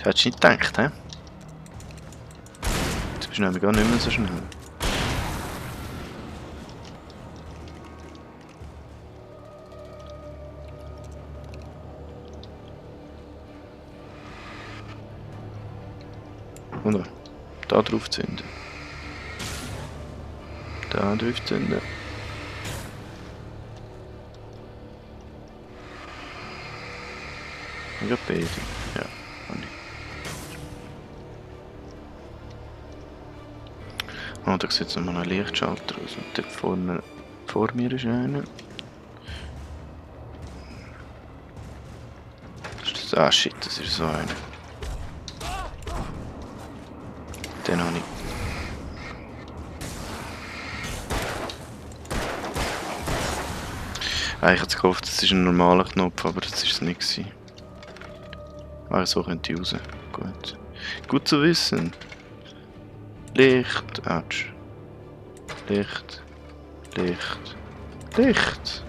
Hättest du nicht gedacht, hä? Jetzt bist du nämlich gar nicht mehr so schnell. Oder? Da drauf zünden. Da drauf zünden. Ich hab beide. Ja, habe ich. Oh, da sieht noch mal ein Lichtschalter aus. Und dort vorne, vor mir ist einer. Ist das? Ah shit, das ist so einer. Den habe ich. Ich hätte gehofft, das ist ein normaler Knopf, aber das ist es nicht gewesen. Ah, so könnte ich raus. Gut. Gut zu wissen. Licht. Autsch. Licht. Licht. Licht.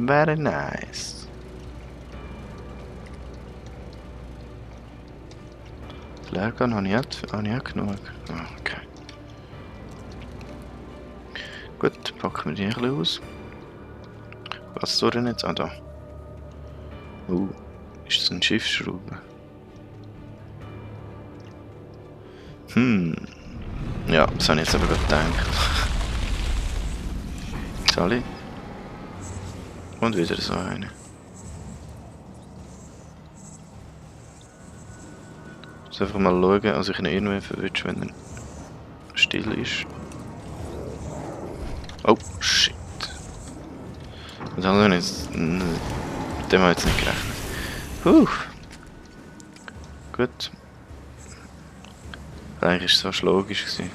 Very nice. Leergun habe ich auch genug. Ah, okay. Gut, packen wir die ein bisschen aus. Was soll denn jetzt? Ah, da. Ist das ein Schiffsschraube? Ja, das habe ich jetzt aber gedacht. Sally. Und wieder so eine. Ich muss einfach mal schauen, also ich ihn irgendwie verwünsche, wenn er still ist. Oh, shit. Das habe ich jetzt... Mit dem habe ich jetzt nicht gerechnet. Gut. Eigentlich war es fast logisch gewesen.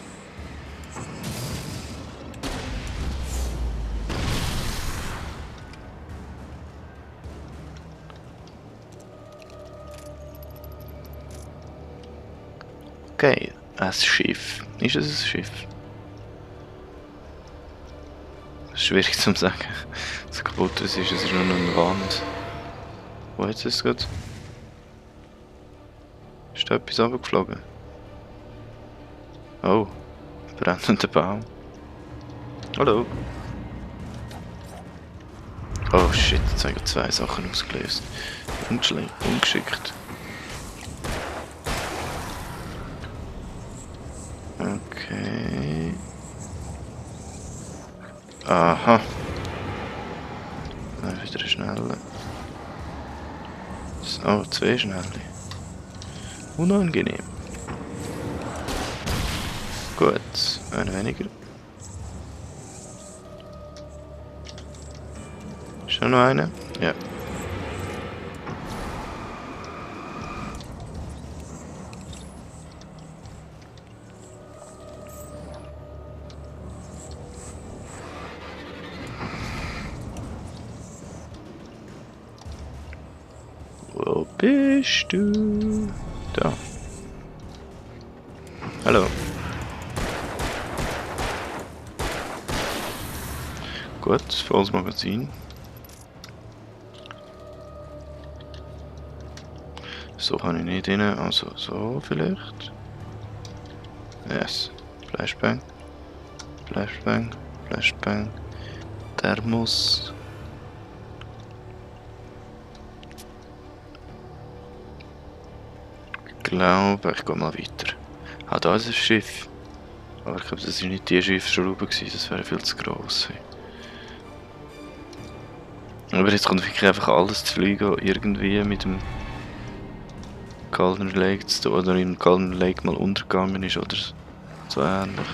Okay, ein Schiff. Ist es ein Schiff? Das ist schwierig zu sagen. Das kaputt ist, es ist nur noch eine Wand. Wo hat es gerade? Ist da etwas runtergeflogen? Oh, brennender Baum. Hallo. Oh shit, jetzt habe ich 2 Sachen ausgelöst. Ungeschickt. Okay. Aha. Dann wieder eine schnelle. Oh, 2 schnelle. Unangenehm. Gut, eine weniger. Ist da noch eine? Ja. Wo bist du? Da. Hallo. Gut, volles Magazin. So kann ich nicht rein, also so vielleicht. Yes. Flashbang. Flashbang. Flashbang. Thermos. Ich glaube, ich gehe mal weiter. Ah, da ist ein Schiff. Aber ich glaube, das war nicht die Schiffsschraube, das wäre viel zu gross. Aber jetzt kommt wirklich einfach alles zu fliegen, irgendwie mit dem Golden Lake zu tun, oder im Golden Lake mal untergegangen ist, oder so ähnlich.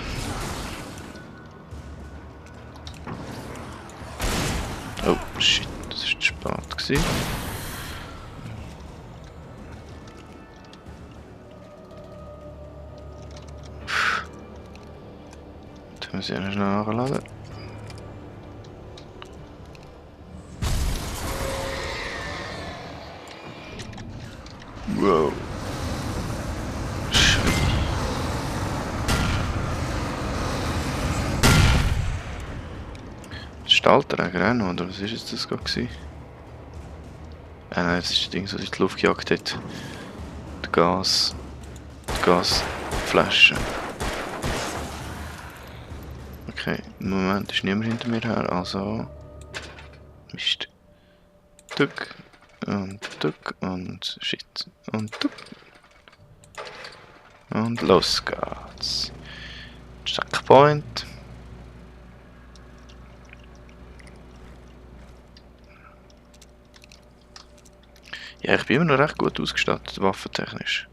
Oh shit, das war zu spät gewesen. Jetzt muss ich noch schnell nachladen. Wow. Stahlträger auch noch, oder was ist jetzt das gerade gewesen? Nein, das ist das Ding, das in die Luft gejagt hat. Die Gasflasche. Okay, im Moment ist niemand hinter mir her, also... Mist. Tuck. Und shit. Und tuck. Und los geht's. Checkpoint. Ja, ich bin immer noch recht gut ausgestattet, waffentechnisch.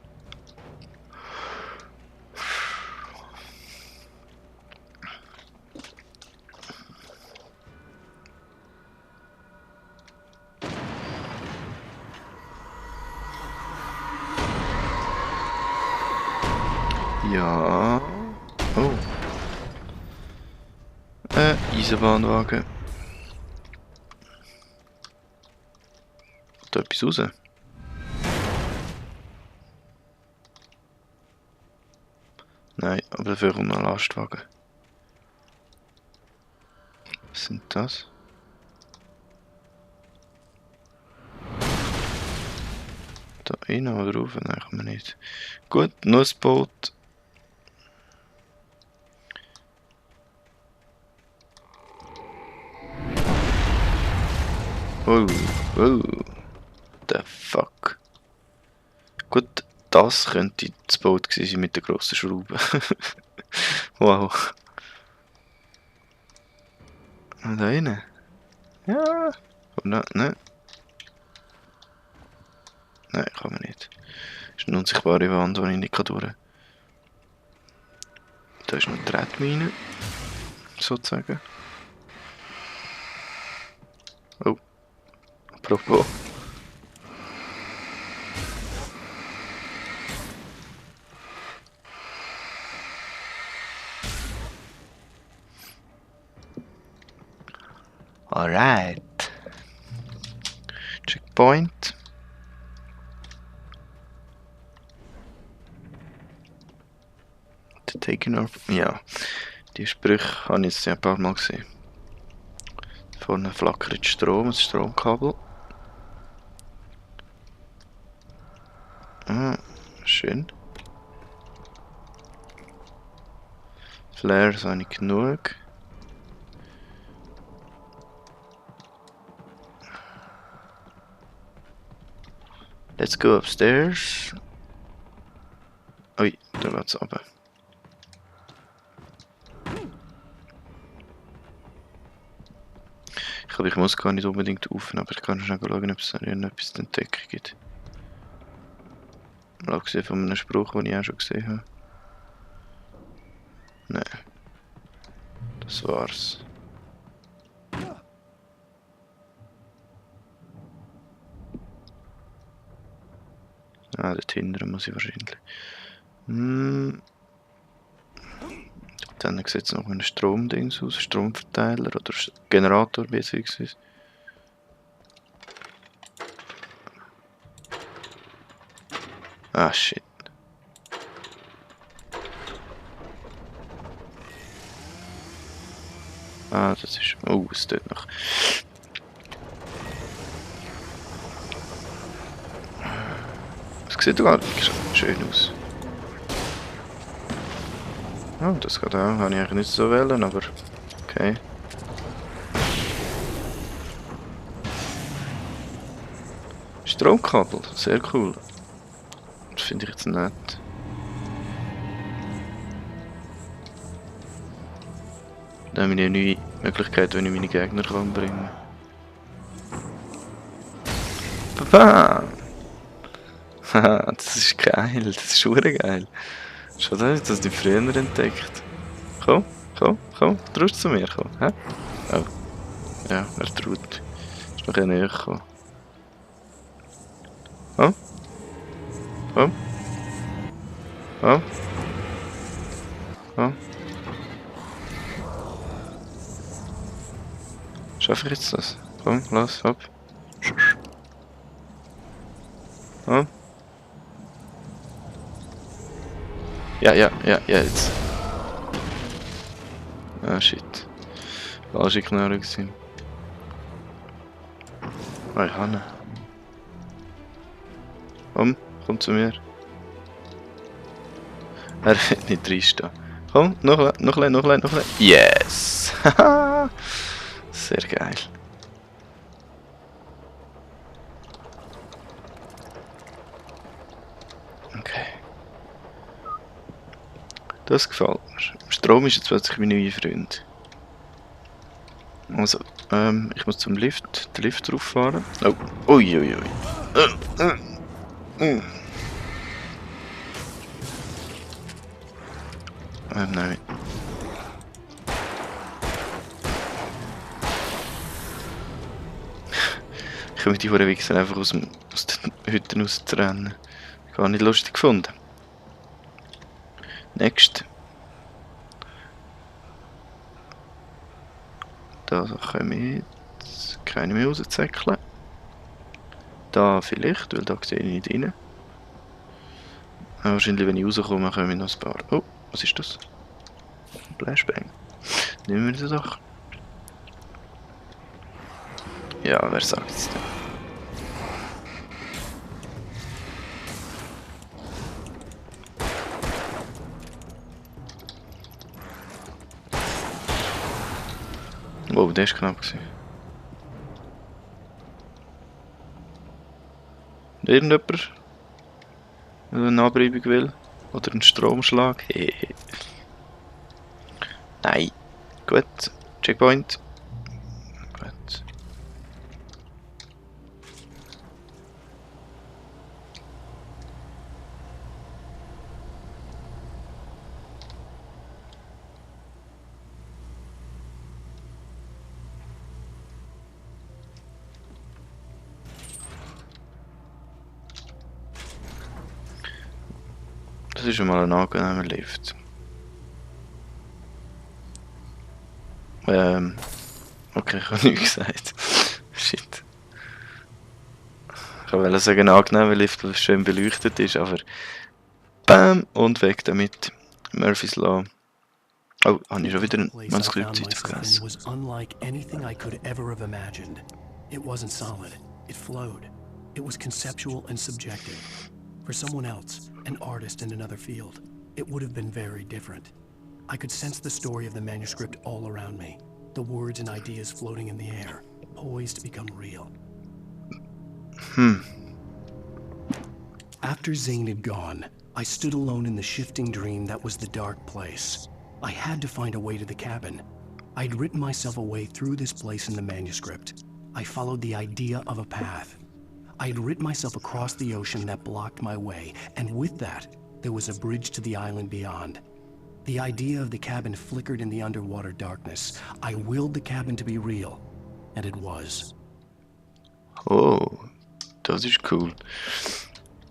Ja. Oh. Eisenbahnwagen. Da etwas raus. Nein, aber dafür kommt noch ein Lastwagen. Was sind das? Da rein oder rauf? Nein, kann man nicht. Gut, Nussboot. Oh, oh. The fuck. Gut, das könnte das Boot gewesen sein mit der grossen Schraube. Wow. Und da rein? Ja. Oder nein? Nein, kann man nicht. Das ist eine unsichtbare Wand, die ich nicht durch kann. Da ist noch eine Tretmine. Sozusagen. Oh. Apropos. Alright. Checkpoint. The Taking of... Ja. Die Sprüche habe ich jetzt ein paar Mal gesehen. Vorne flackert Strom, das Stromkabel. Ah, schön. Flares habe ich genug. Let's go upstairs. Ui, da geht's runter. Ich glaube, ich muss gar nicht unbedingt rauf, aber ich kann schnell schauen, ob es da etwas zu entdecken gibt. Mal abgesehen von einem Spruch, den ich auch schon gesehen habe. Nein. Das war's. Ah, dort hinten muss ich wahrscheinlich. Dann sieht es noch ein Stromdings aus, Stromverteiler oder Generator beziehungsweise. Ah shit. Ah, das ist. Oh, es tut noch. Es sieht gar nicht schön aus. Oh, das geht auch. Habe ich eigentlich nicht so wählen, aber okay. Stromkabel, sehr cool. Das finde ich jetzt nett. Dann habe ich eine neue Möglichkeit, wenn ich meine Gegner kann bringen. Papa! Haha, das ist geil, das ist schon geil. Schon das die früher entdeckt. Komm, traust du zu mir? Komm, hä? Oh. Ja, er traut. Ist noch ein näher gekommen. Komm. Schaffe ich jetzt das? Komm, los, hopp. Komm. Ja, jetzt. Ah, shit. Falsche Knarre gewesen. Ah, ich habe ihn. Komm zu mir. Er wird nicht reinstehen. Komm, noch ein. Yes! Haha! Sehr geil. Okay. Das gefällt mir. Strom ist jetzt plötzlich mein neuer Freund. Also, ich muss zum Lift, den Lift drauf fahren. Oh, uiuiui. Nein. Ich komme die Wichser einfach aus den Hütten rauszurennen. Gar nicht lustig gefunden. Next. Da können wir jetzt keine mehr rauszäckeln. Da vielleicht, weil da sehe ich nicht rein. Wahrscheinlich, wenn ich rauskomme, können wir noch ein paar. Oh, was ist das? Flashbang. Nehmen wir das doch. Ja, wer sagt es denn? Wow, der ist knapp gewesen. Irgendjemand, der eine Abreibung will? Oder einen Stromschlag? Hehe. Nein. Gut. Checkpoint. Gut. Das ist schon mal ein angenehmer Lift. Okay, ich habe nichts gesagt. Shit. Ich wollte sagen, ein angenehmer Lift, weil es schön beleuchtet ist, aber BAM! Und weg damit. Murphy's Law. Oh, habe ich schon wieder ein Manuskript vergessen. was unlike anything I could ever have imagined. It wasn't solid. It flowed. It was conceptual and subjective. For someone else, an artist in another field, it would have been very different. I could sense the story of the manuscript all around me, the words and ideas floating in the air, poised to become real. After Zane had gone, I stood alone in the shifting dream that was the dark place. I had to find a way to the cabin. I'd written myself a way through this place in the manuscript. I followed the idea of a path. I had written myself across the ocean that blocked my way, and with that, there was a bridge to the island beyond. The idea of the cabin flickered in the underwater darkness. I willed the cabin to be real, and it was. Oh, das ist cool.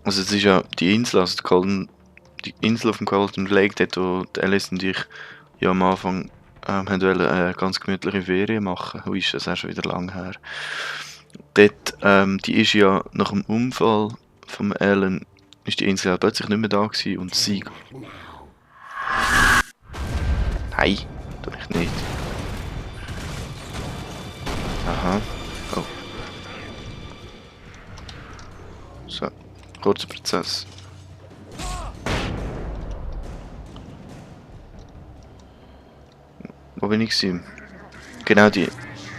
Also es ist ja die Insel, also die Insel auf dem Golden Lake, dort wo die Alice und ich ja am Anfang haben wollen, eine ganz gemütliche Ferien machen. Ui, ist das auch schon wieder lang her. Dort, die ist ja nach dem Unfall von Alan, ist die Insel ja plötzlich nicht mehr da gewesen und sie... Nein, tu ich nicht. Aha. Oh. So, kurzer Prozess. Wo bin ich gewesen? Genau, die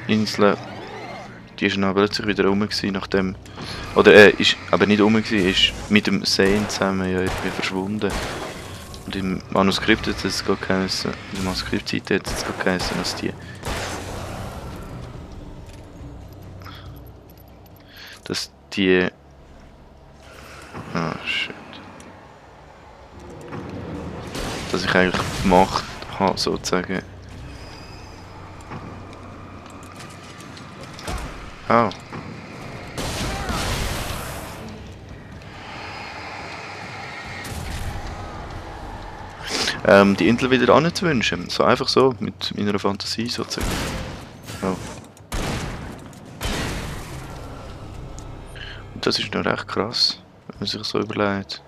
Insel, die ist dann plötzlich wieder rum gewesen, nachdem... Oder ist aber nicht rum gewesen, ist mit dem Zane zusammen ja irgendwie verschwunden. Und im Manuskript hat es gerade geheißen, in der Manuskriptseite hat es gerade geheißen, dass die... Ah, shit. Dass ich eigentlich die Macht habe, sozusagen. Oh. Die Insel wieder anzuwünschen. So einfach so, mit meiner Fantasie sozusagen. Oh. Und das ist noch recht krass, wenn man sich so überlegt.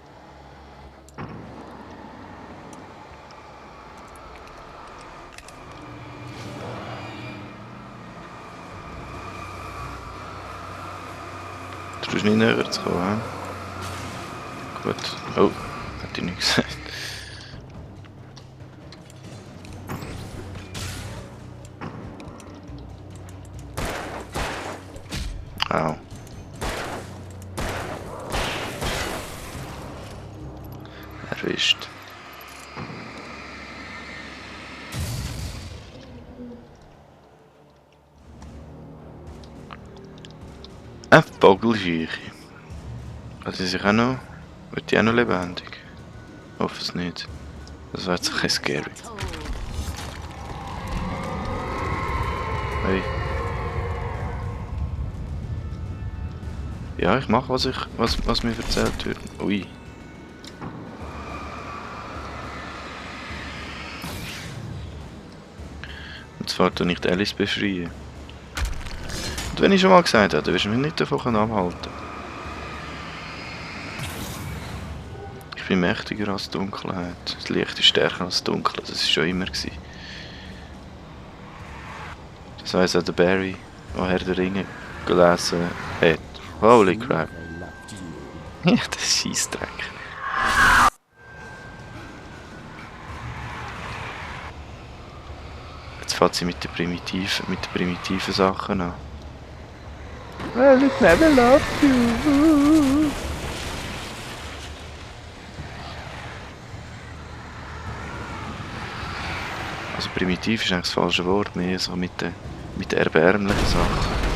Du bist nicht näher zu kommen, he? Gut. Oh, hat ich nicht gesagt. Au. Erwischt. Ein Vogelscheuche. Also sich auch noch. Wird die auch noch lebendig? Hoffe es nicht. Das wäre jetzt ein bisschen scary. Hey. Ja, ich mache, was mir erzählt wird. Ui. Und zwar tue ich die Alice befreien. Und wenn ich schon mal gesagt habe, dann wirst du mich nicht davon abhalten. Ich bin mächtiger als die Dunkelheit. Das Licht ist stärker als das Dunkle. Das war schon immer gewesen. Das weiss auch der Barry, der Herr der Ringe gelesen hat. Holy crap. Ja, das ist Scheissdreck. Jetzt fängt sie mit den primitiven Sachen an. Well, it never loved you. Also primitiv ist eigentlich das falsche Wort, mehr so mit den erbärmlichen Sachen.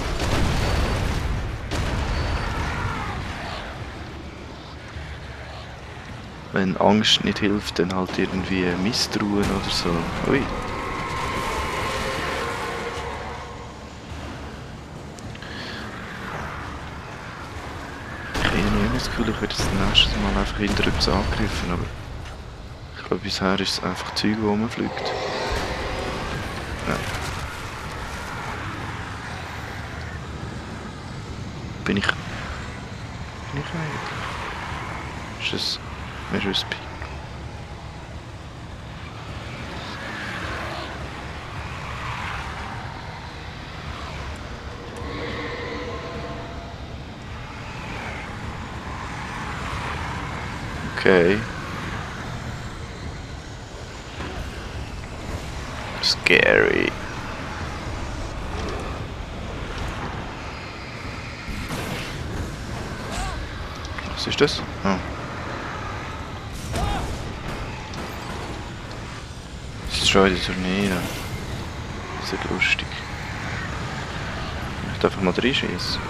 Wenn Angst nicht hilft, dann halt irgendwie Misstrauen oder so. Ui. Ich habe irgendwie das Gefühl, ich werde das nächste Mal einfach hinter etwas angegriffen, aber ich glaube, bisher ist es einfach Zeug, wo rumfliegt. Ja. Bin ich eigentlich? Ist es mehr Rüspi? Okay. Scary. Was ist das? Oh. Destroy the Tornado. Das ist lustig. Ich darf einfach mal reinschießen.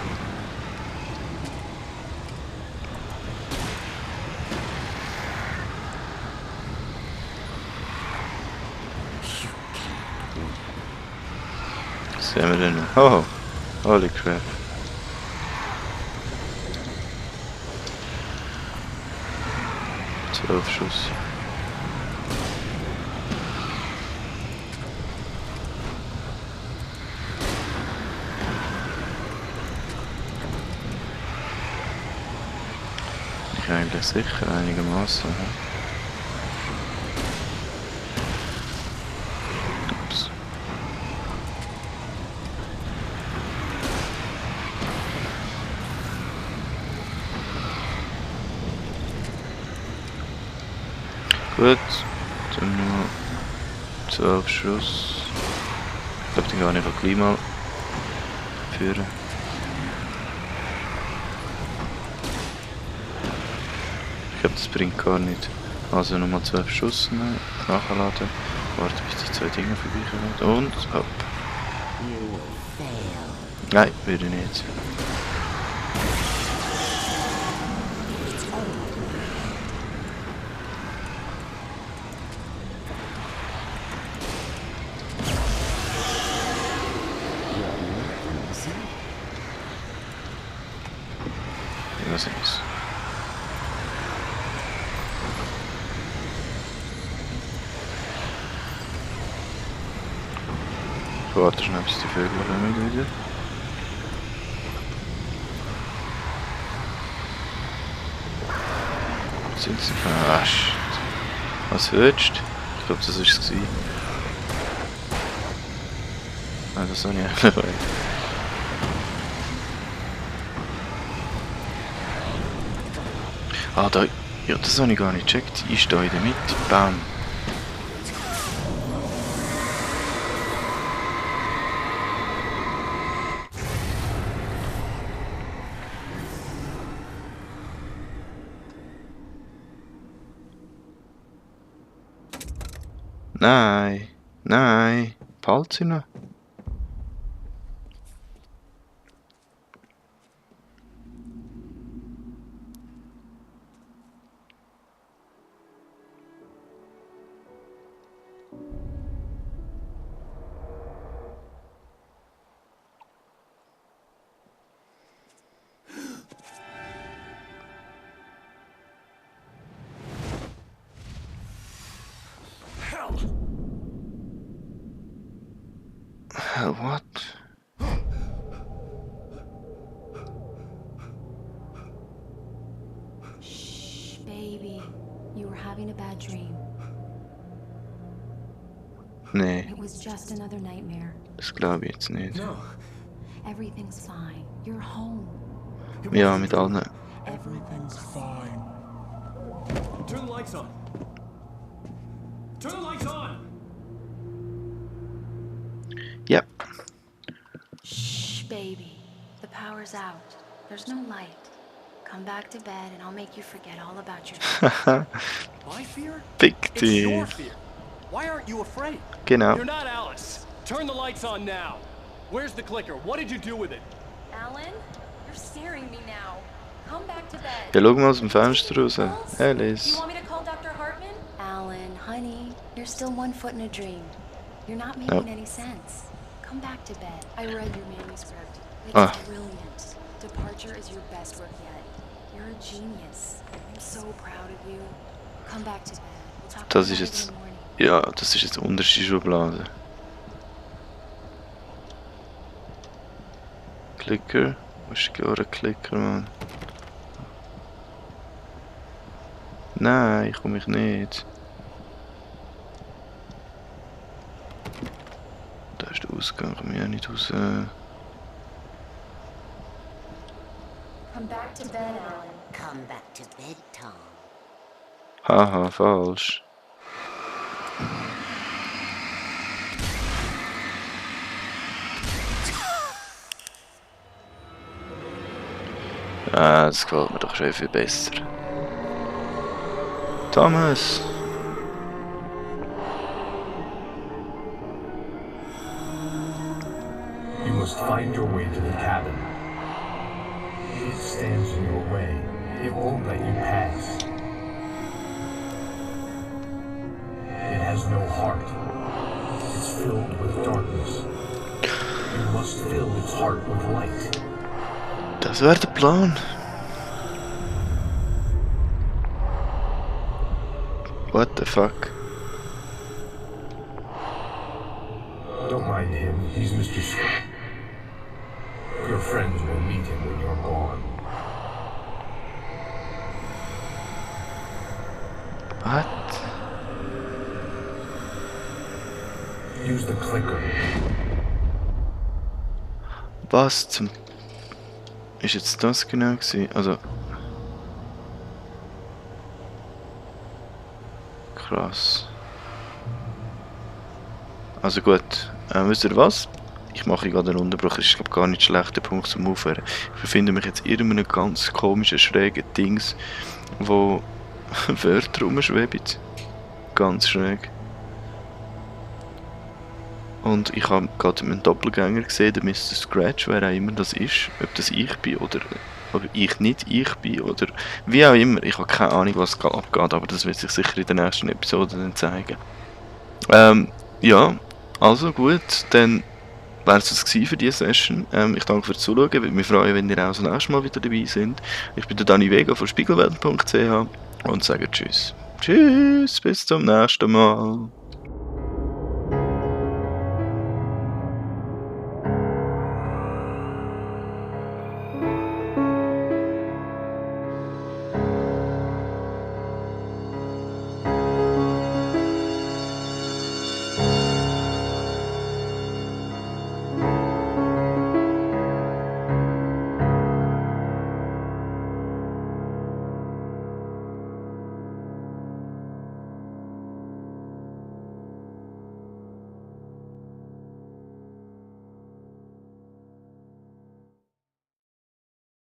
Was sehen wir denn noch? Oh, holy crap. Schuss. Ich eigentlich sicher einigermaßen. Ups. Gut, dann noch 12 Schuss. Ich glaube, den kann ich auch gleich mal führen. Ich glaube, das bringt gar nicht. Also nochmal 12 Schuss nachladen. Warte, bis die zwei Dinge vorbeikommen. Und hopp. Nein, würde nicht. Was ist? Ich warte schnell, bis die Vögel kommen wieder. Sind sie? Ah, shit. Was hörst du? Ich glaube, das war es. Nein, das habe ich eigentlich nicht. Ah, da Ja, das habe ich gar nicht gecheckt. Ich stehe in der Mitte. Bam. Nein. Nein. Behalte sie noch. Hell, what? Shh, baby. You were having a bad dream. Nee, It was just another nightmare. das glaube ich jetzt nicht. No. Everything's fine. You're home. Ja, mit allen. Everything's fine. Turn the lights on. Turn the lights on. Yep. Shh, baby. The power's out. There's no light. Come back to bed and I'll make you forget all about your My fear? Fick It's your dich. fear. Why aren't you afraid? Genau. You're not Alice. Turn the lights on now. Where's the clicker? What did you do with it? Alan, you're scaring me now. Come back to bed. Ja, schau mal aus dem Fenster raus. You Alice. want me to call Dr. Hartman? Alan, honey, you're still 1 foot in a dream. You're not making Nope. any sense. Come back to bed. I read your manuscript. It's Ah. brilliant. Departure is your best work yet. You're a genius. I'm so proud of you. Come back to bed. We'll talk Das about ist it jetzt. in the morning. Ja, das ist jetzt unterste Schublade. Klicker. Wo ist der Klicker, Mann? Nein, ich komme mich nicht. Da ist der Ausgang, komme ich auch nicht raus. Come back to bed, Alan. Come back to bed, Tom. Haha, falsch. Ah, das gefällt mir doch schon viel besser. Thomas! You must find your way to the cabin. It stands in your way. It won't let you pass. It has no heart. It's filled with darkness. You must fill its heart with light. Das wäre der Plan. What the fuck? Don't mind him. He's Mr. Scott. Your friends will meet him when you're gone. What? Use the clicker. Was zum... Ist jetzt das genau gewesen? Also... Krass. Also gut, wisst ihr was? Ich mache gerade einen Unterbruch, das ist glaube gar nicht schlecht, der Punkt zum Aufhören. Ich befinde mich jetzt in einem ganz komischen, schrägen Dings, wo Wörter rumschweben. Ganz schräg. Und ich habe gerade einen Doppelgänger gesehen, der Mr. Scratch, wer auch immer das ist. Ob das ich bin oder ich nicht ich bin oder wie auch immer. Ich habe keine Ahnung, was abgeht, aber das wird sich sicher in der nächsten Episode dann zeigen. Ja, also gut, dann wäre es das gewesen für diese Session. Ich danke fürs Zuschauen, würde mich freuen, wenn ihr auch das nächste Mal wieder dabei seid. Ich bin der Dani Vega von spiegelwelt.ch und sage Tschüss. Tschüss, bis zum nächsten Mal.